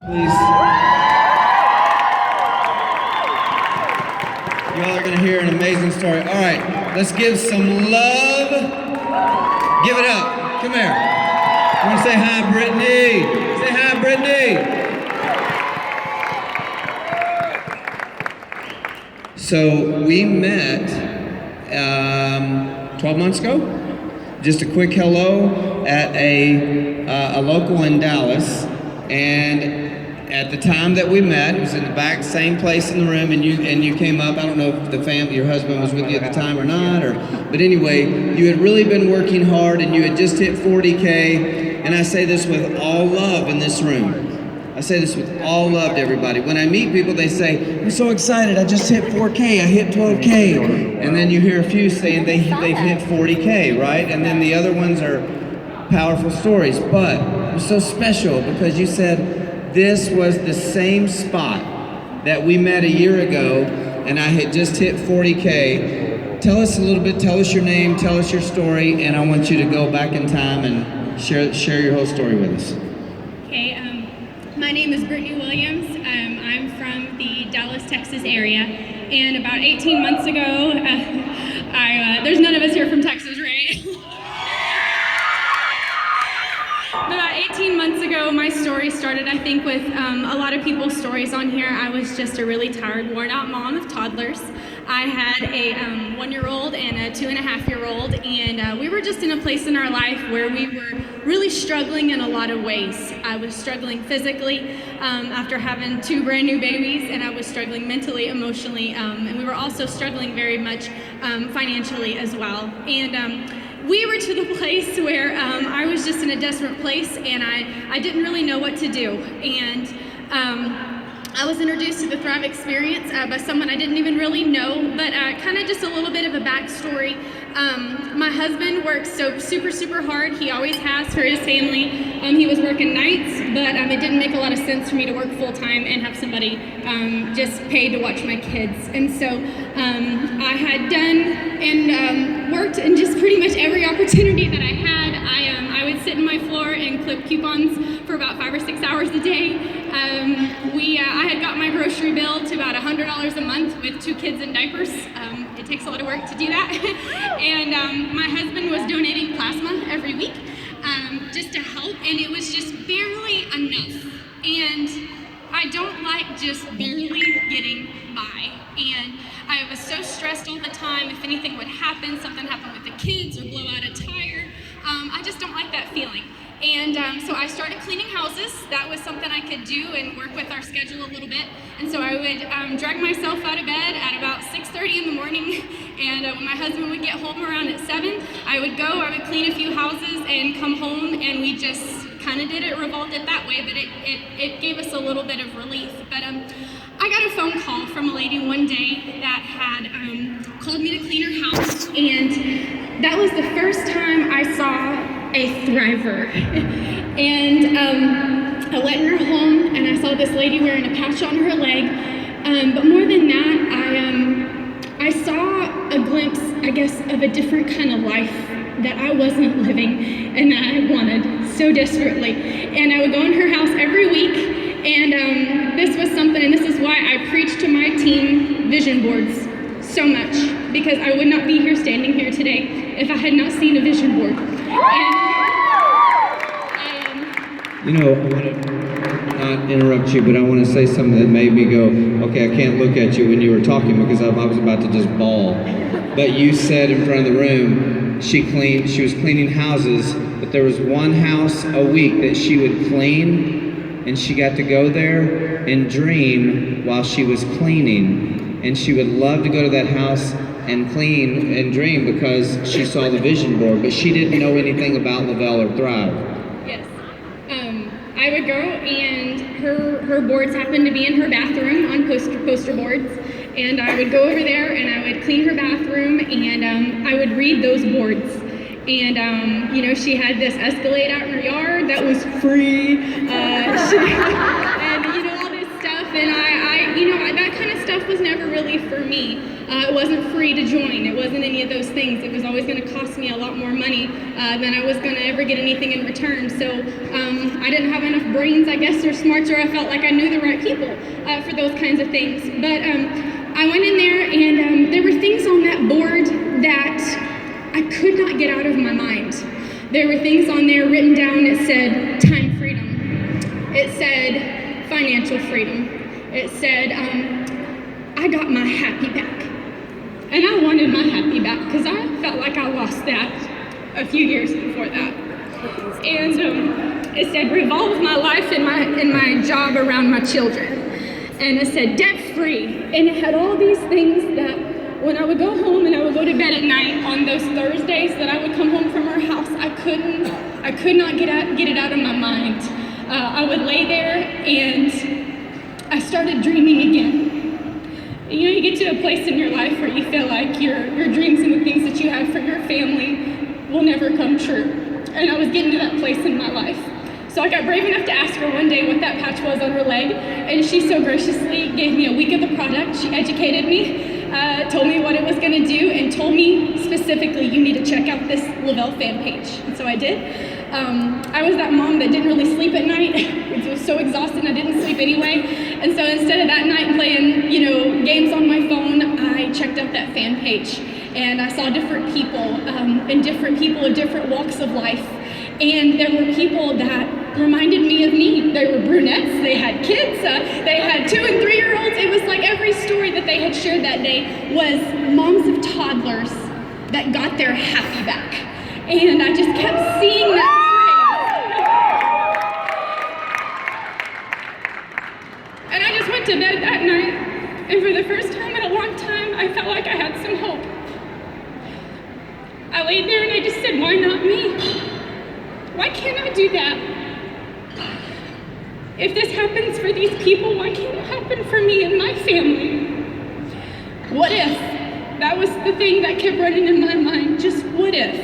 Please. You all are going to hear an amazing story. All right, let's give some love. Give it up. Come here. I want to say hi, Brittany. Say hi, Brittany. So we met 12 months ago. Just a quick hello at a local in Dallas, and at the time that we met, it was in the back, same place in the room, and you came up. I don't know if the family, your husband was with you at the time or not, but anyway, you had really been working hard, and you had just hit 40K. And I say this with all love in this room. I say this with all love to everybody. When I meet people, they say, "I'm so excited! I just hit 4K. I hit 12K." And then you hear a few saying they've hit 40K, right? And then the other ones are powerful stories. But it was so special because you said, this was the same spot that we met a year ago, and I had just hit 40K. Tell us a little bit, tell us your name, tell us your story, and I want you to go back in time and share your whole story with us. Okay, my name is Brittany Williams. I'm from the Dallas, Texas area, and about 18 months ago, there's none of us here from Texas, right? About 18 months ago, my story started, I think, with a lot of people's stories on here. I was just a really tired, worn-out mom of toddlers. I had a 1-year-old and a 2.5-year-old, and we were just in a place in our life where we were really struggling in a lot of ways. I was struggling physically after having 2 brand new babies, and I was struggling mentally, emotionally, and we were also struggling very much financially as well. And we were to the place where I was just in a desperate place, and I didn't really know what to do. And I was introduced to the Thrive Experience by someone I didn't even really know, but kind of just a little bit of a backstory. My husband works so super hard. He always has for his family. He was working nights, but it didn't make a lot of sense for me to work full time and have somebody just paid to watch my kids. And so I had done and worked in just pretty much every opportunity that I had. I would sit in my floor and clip coupons for about 5 or 6 hours a day. I had got my grocery bill to about $100 a month with 2 kids in diapers. It takes a lot of work to do that. And my husband was donating plasma every week just to help, and it was just barely enough. And I don't like just barely getting by. And I was so stressed all the time. If anything would happen, something happened with the kids or blow out a tire, I just don't like that feeling. And so I started cleaning houses. That was something I could do and work with our schedule a little bit. And so I would drag myself out of bed at about 6:30 in the morning. And when my husband would get home around at 7, I would clean a few houses and come home, and we just kind of revolved it that way, but it gave us a little bit of relief. But I got a phone call from a lady one day that had called me to clean her house, and that was the first time I saw a thriver. And I went in her home, and I saw this lady wearing a patch on her leg, but more than that, I saw a glimpse, I guess, of a different kind of life that I wasn't living and that I wanted so desperately. And I would go in her house every week, and this was something, and this is why I preach to my team vision boards so much, because I would not be here standing here today if I had not seen a vision board. You know, I want to not interrupt you, but I want to say something that made me go, okay, I can't look at you when you were talking because I was about to just bawl. But you said in front of the room, she was cleaning houses, but there was one house a week that she would clean, and she got to go there and dream while she was cleaning. And she would love to go to that house and clean and dream because she saw the vision board, but she didn't know anything about Lavelle or Thrive. Yes. I would go, and her boards happened to be in her bathroom on poster boards, and I would go over there and I would clean her bathroom, and I would read those boards. And she had this Escalade out in her yard that was free, and all this stuff, and I that kind of stuff was never really for me. It wasn't free to join. It wasn't any of those things. It was always going to cost me a lot more money than I was going to ever get anything in return. So I didn't have enough brains, I guess, or smarts, or I felt like I knew the right people for those kinds of things. But I went in there, and there were things on that board that I could not get out of my mind. There were things on there written down that said time freedom. It said financial freedom. It said, I got my happy back. And I wanted my happy back because I felt like I lost that a few years before that. And it said revolve my life and my job around my children. And it said debt free. And it had all these things that when I would go home and I would go to bed at night on those Thursdays that I would come home from our house, I could not get it out of my mind. I would lay there and I started dreaming again. You know, you get to a place in your life where you feel like your dreams and the things that you have for your family will never come true. And I was getting to that place in my life. So I got brave enough to ask her one day what that patch was on her leg, and she so graciously gave me a week of the product. She educated me, told me what it was gonna do, and told me specifically, you need to check out this Lavelle fan page. And so I did. I was that mom that didn't really sleep at night. It was so exhausted, I didn't sleep anyway. And so instead of that night playing, games on my phone, I checked out that fan page. And I saw different people, and different people of different walks of life. And there were people that reminded me of me. They were brunettes, they had kids, they had 2- and 3-year-olds. It was like every story that they had shared that day was moms of toddlers that got their happy back. And I just kept seeing that phrase. And I just went to bed that night, and for the first time in a long time, I felt like I had some hope. I laid there and I just said, why not me? Why can't I do that? If this happens for these people, why can't it happen for me and my family? What if? That was the thing that kept running in my mind. Just what if?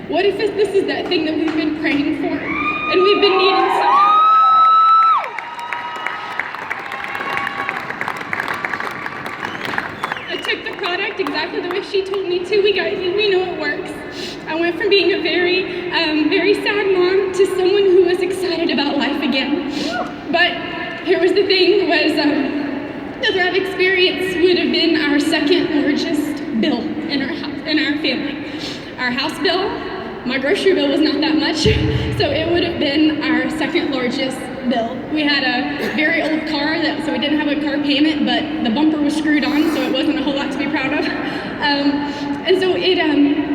What if this is that thing that we've been praying for and we've been needing something? I took the product exactly the way she told me to. We know it works. I went from being a very, very sad mom to someone who was excited about life again. But here was the thing, was the Thrive experience would have been our second largest bill in our family. Our house bill, my grocery bill was not that much, so it would have been our second largest bill. We had a very old car, so we didn't have a car payment, but the bumper was screwed on, so it wasn't a whole lot to be proud of. And so it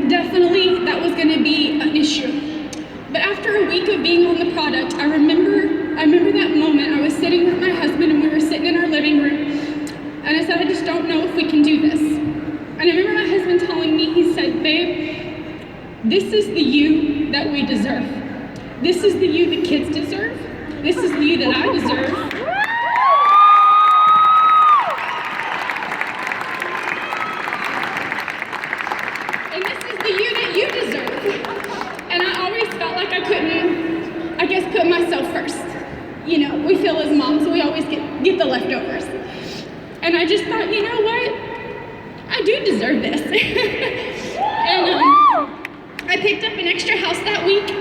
definitely, that was going to be an issue. But after a week of being on the product, I remember that moment. I was sitting with my husband, and we were sitting in our living room, and I said, I just don't know if we can do this. And I remember my husband telling me, he said, babe, this is the you that we deserve. This is the you the kids deserve. This is the you that I deserve. And this is the you that you deserve. And I always felt like I couldn't, I guess, put myself first. We feel as moms, we always get the leftovers. And I just thought, you know what? I do deserve this. And I picked up an extra house that week,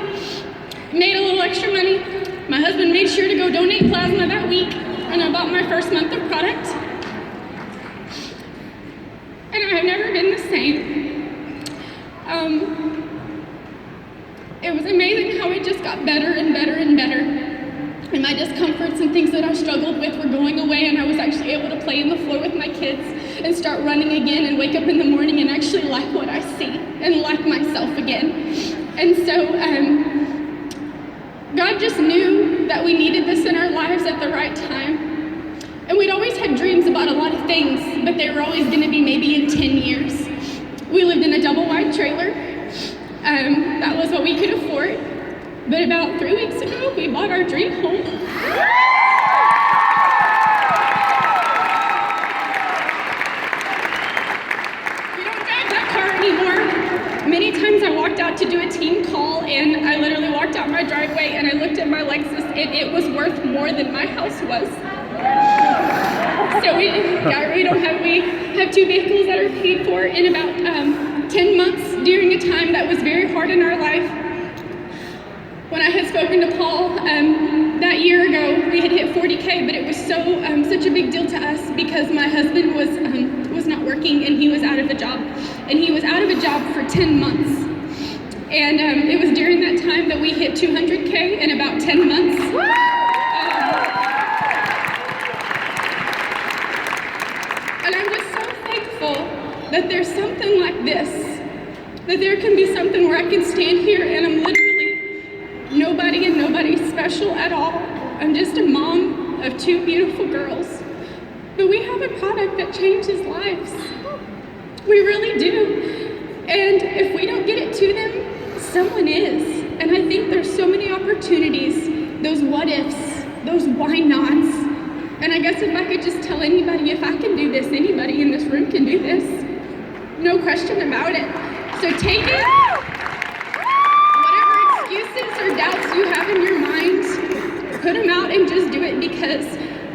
made a little extra money. My husband made sure to go donate plasma that week, and I bought my first month of product. And I've never been the same. It was amazing how it just got better and better and better. And my discomforts and things that I struggled with were going away, and I was actually able to play on the floor with my kids and start running again and wake up in the morning and actually like what I see and like myself again. And so God just knew that we needed this in our lives at the right time. And we'd always had dreams about a lot of things, but they were always going to be maybe in 10 years. We lived in a double-wide trailer. That was what we could afford. But about 3 weeks ago, we bought our dream home. We don't drive that car anymore. Many times I walked out to do a team call, and I literally walked out my driveway and I looked at my Lexus, and it was worth more than my house was. So we have 2 vehicles that are paid for in about 10 months during a time that was very hard in our life. When I had spoken to Paul that year ago, we had hit 40K, but it was such a big deal to us because my husband was not working and he was out of a job. And he was out of a job for 10 months. And it was during that time that we hit 200K in about 10 months. And I'm just so thankful that there's something like this, that there can be something where I can stand here and I'm literally nobody and nobody's special at all. I'm just a mom of 2 beautiful girls. But we have a product that changes lives. We really do. And if we don't get it to them, someone is. And I think there's so many opportunities, those what ifs, those why nots. And I guess if I could just tell anybody, if I can do this, anybody in this room can do this. No question about it. So take it. Whatever excuses or doubts you have in your mind, put them out and just do it, because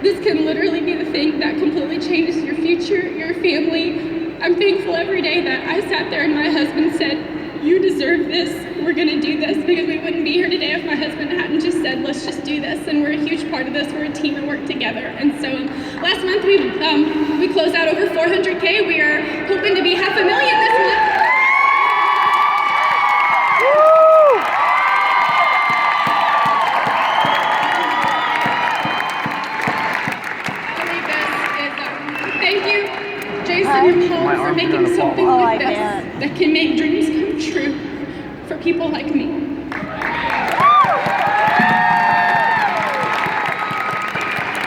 this can literally be the thing that completely changes your future, your family. I'm thankful every day that I sat there and my husband said, "You deserve this, we're gonna do this," because we wouldn't be here today if my husband hadn't just said, "Let's just do this," and we're a huge part of this, we're a team and work together. And so last month we closed out over 400K, we are hoping to be 500,000 this month. Thank you, Jason and Paul, for making something like this that can make dreams come true for people like me.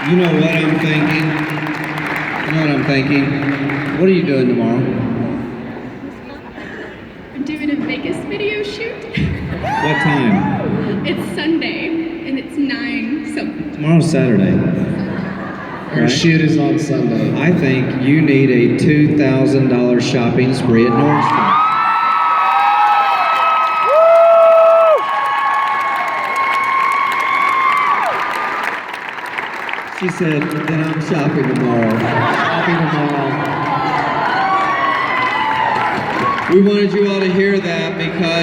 You know what I'm thinking? What are you doing tomorrow? I'm doing a Vegas video shoot. What time? It's Sunday, and it's 9 something. Tomorrow's Saturday. Our shoot is on Sunday. I think you need a $2,000 shopping spree at Nordstrom. She said, "Then I'm shopping tomorrow." We wanted you all to hear that because